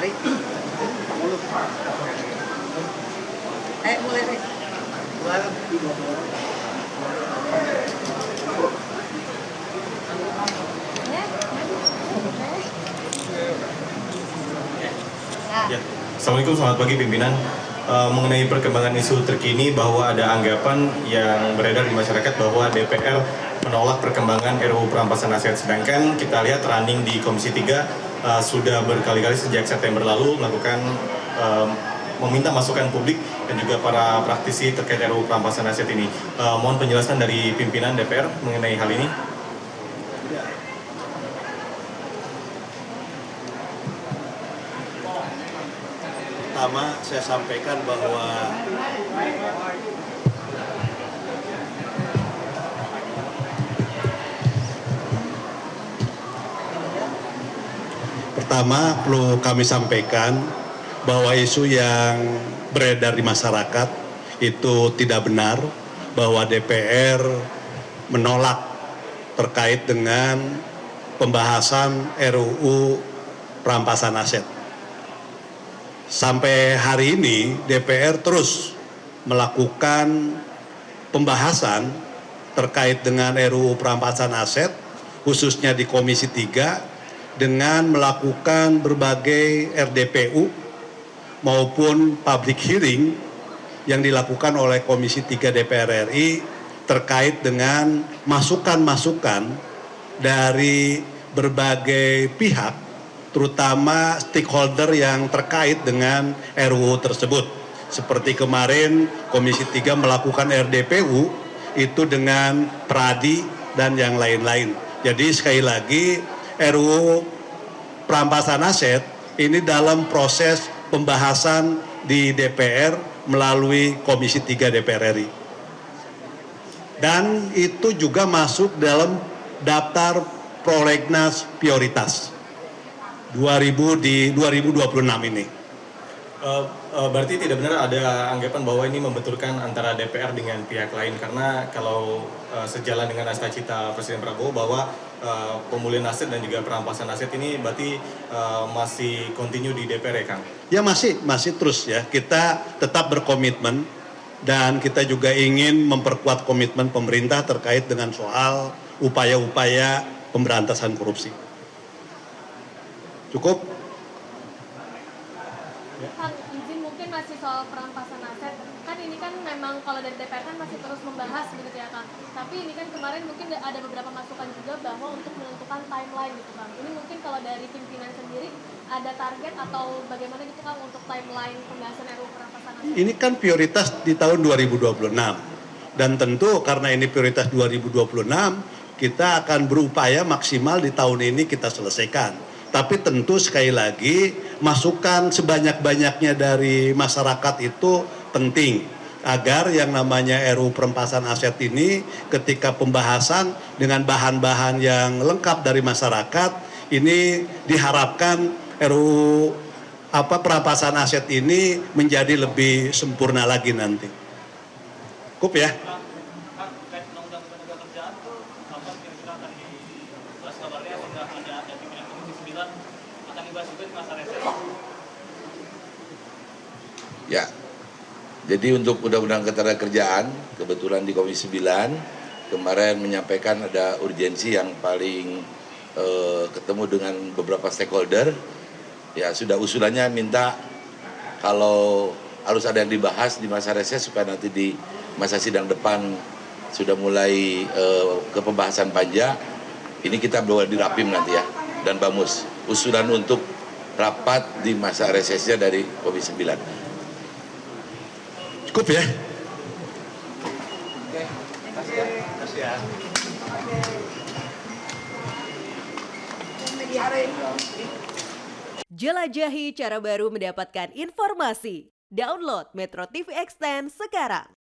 Mari. Mulai deh. Ya. Assalamualaikum, selamat pagi pimpinan. Mengenai perkembangan isu terkini bahwa ada anggapan yang beredar di masyarakat bahwa DPR menolak perkembangan RUU perampasan aset, sedangkan kita lihat running di Komisi 3 sudah berkali-kali sejak September lalu melakukan meminta masukan publik dan juga para praktisi terkait RUU perampasan aset ini. Mohon penjelasan dari pimpinan DPR mengenai hal ini. Pertama, saya sampaikan bahwa perlu kami sampaikan bahwa isu yang beredar di masyarakat itu tidak benar, bahwa DPR menolak terkait dengan pembahasan RUU perampasan aset. Sampai hari ini DPR terus melakukan pembahasan terkait dengan RUU perampasan aset, khususnya di Komisi 3, dengan melakukan berbagai RDPU maupun public hearing yang dilakukan oleh Komisi 3 DPR RI terkait dengan masukan-masukan dari berbagai pihak, terutama stakeholder yang terkait dengan RUU tersebut. Seperti kemarin Komisi 3 melakukan RDPU itu dengan Pradi dan yang lain-lain. Jadi sekali lagi RUU perampasan aset ini dalam proses pembahasan di DPR melalui Komisi 3 DPR RI. Dan itu juga masuk dalam daftar prolegnas prioritas 2026 ini. Berarti tidak benar ada anggapan bahwa ini membenturkan antara DPR dengan pihak lain, karena kalau sejalan dengan cita Presiden Prabowo bahwa pemulihan aset dan juga perampasan aset ini berarti masih continue di DPR ya Kang? Ya masih terus ya, kita tetap berkomitmen dan kita juga ingin memperkuat komitmen pemerintah terkait dengan soal upaya-upaya pemberantasan korupsi. Cukup? Kang, izin mungkin masih soal perampasan aset. Kan ini kan memang kalau dari DPR kan masih terus membahas begitu ya Kang. Tapi ini kan kemarin mungkin ada beberapa masukan juga bahwa untuk menentukan timeline gitu Kang. Ini mungkin kalau dari pimpinan sendiri ada target atau bagaimana gitu Kang untuk timeline pembahasan RUU perampasan aset? Ini kan prioritas di tahun 2026. Dan tentu karena ini prioritas 2026, kita akan berupaya maksimal di tahun ini kita selesaikan. Tapi tentu sekali lagi masukan sebanyak-banyaknya dari masyarakat itu penting agar yang namanya RUU perampasan aset ini ketika pembahasan dengan bahan-bahan yang lengkap dari masyarakat, ini diharapkan RUU perampasan aset ini menjadi lebih sempurna lagi nanti. Cukup ya? Ya, jadi untuk Undang-Undang Ketenagakerjaan, kebetulan di Komisi 9 kemarin menyampaikan ada urgensi yang paling ketemu dengan beberapa stakeholder. Ya sudah usulannya minta kalau harus ada yang dibahas di masa reses supaya nanti di masa sidang depan sudah mulai ke pembahasan panja. Ini kita bawa di Rapim nanti ya, dan Bamus. Usulan untuk rapat di masa resesnya dari Komisi 9. Cukup ya? Oke, kasih ya. Jelajahi cara baru mendapatkan informasi. Download Metro TV Extend sekarang.